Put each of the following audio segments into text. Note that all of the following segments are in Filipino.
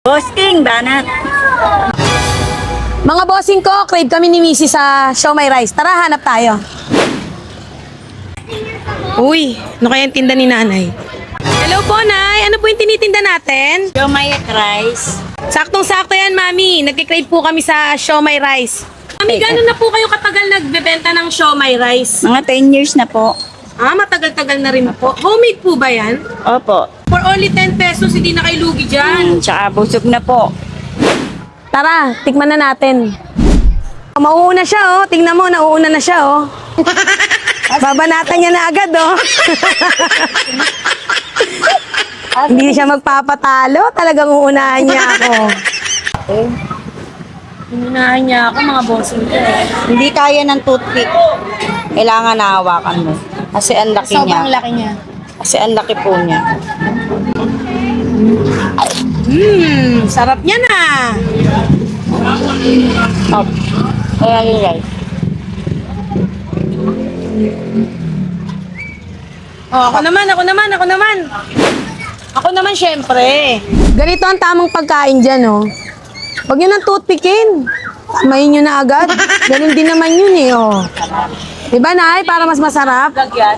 Boss King, banat. Mga bossing ko, crave kami ni Missy sa siomai rice. Tara, hanap tayo. Uy, ano kaya yung tinda ni nanay? Hello po, Nay. Ano po yung tinitinda natin? Siomai at rice. Saktong-sakto yan, Mami. Nagkikrave po kami sa siomai rice. Mami, gano'n na po kayo katagal nagbebenta ng siomai rice? Mga 10 years na po. Ah, matagal-tagal na rin po. Homemade po ba yan? Opo. For only 10 pesos, hindi na kayo lugi dyan. Tsaka busog na po. Tara, tikman na natin. Mauuna siya, oh. Tingnan mo, nauuna na siya, oh. Babanatan niya na agad, oh. Hindi siya magpapatalo. Talagang uunahan niya ako. Uunahan niya ako, mga bossing ko. Hindi kaya ng toothpick. Kailangan nahawakan mo. Kasi ang laki niya. Sobrang laki niya. Kasi ang laki po niya. Sarap niya na. Up. Ayan yung rice. Oh, ako naman. Ako naman, syempre. Ganito ang tamang pagkain dyan, oh. Huwag nyo nang toothpickin. Tamayin nyo na agad. Ganun din naman yun, eh, oh. Diba, Nay? Para mas masarap. Lagyan.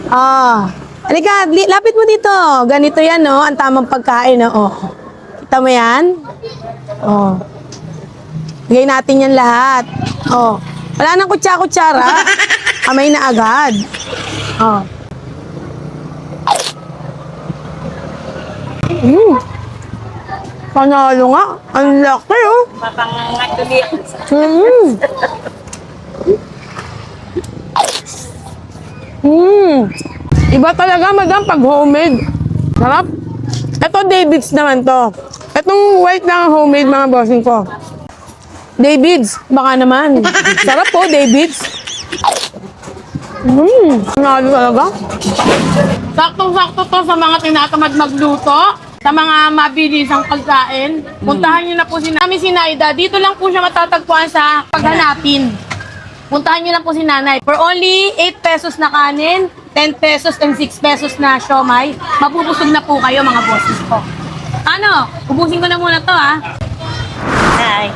Ah. Halika, lapit mo dito. Ganito yan, oh. Ang tamang pagkain, oh. Kita mo yan? Oh. Bigay natin yan lahat. Oh. Wala nang kutsa-kutsara. Kamay na agad. Oh. Panalo nga. Ang laki, oh. Mapangangat ulit. Iba talaga, madam, pag homemade. Sarap. Ito, David's naman to. Itong white lang ang homemade, mga bossing ko. David's, baka naman. Sarap po, David's. Panalo talaga. Saktong-sakto to sa mga tinatamad magluto. Sa mga mabilisang pagkain. Puntahan nyo na po si Nami Sinaida. Dito lang po siya matatagpuan sa paghanapin. Puntahan nyo lang po si Nanay. For only 8 pesos na kanin, 10 pesos and 6 pesos na siomai, mapupusog na po kayo, mga bosses ko. Ano? Ubusin ko na muna to, ha? Hi.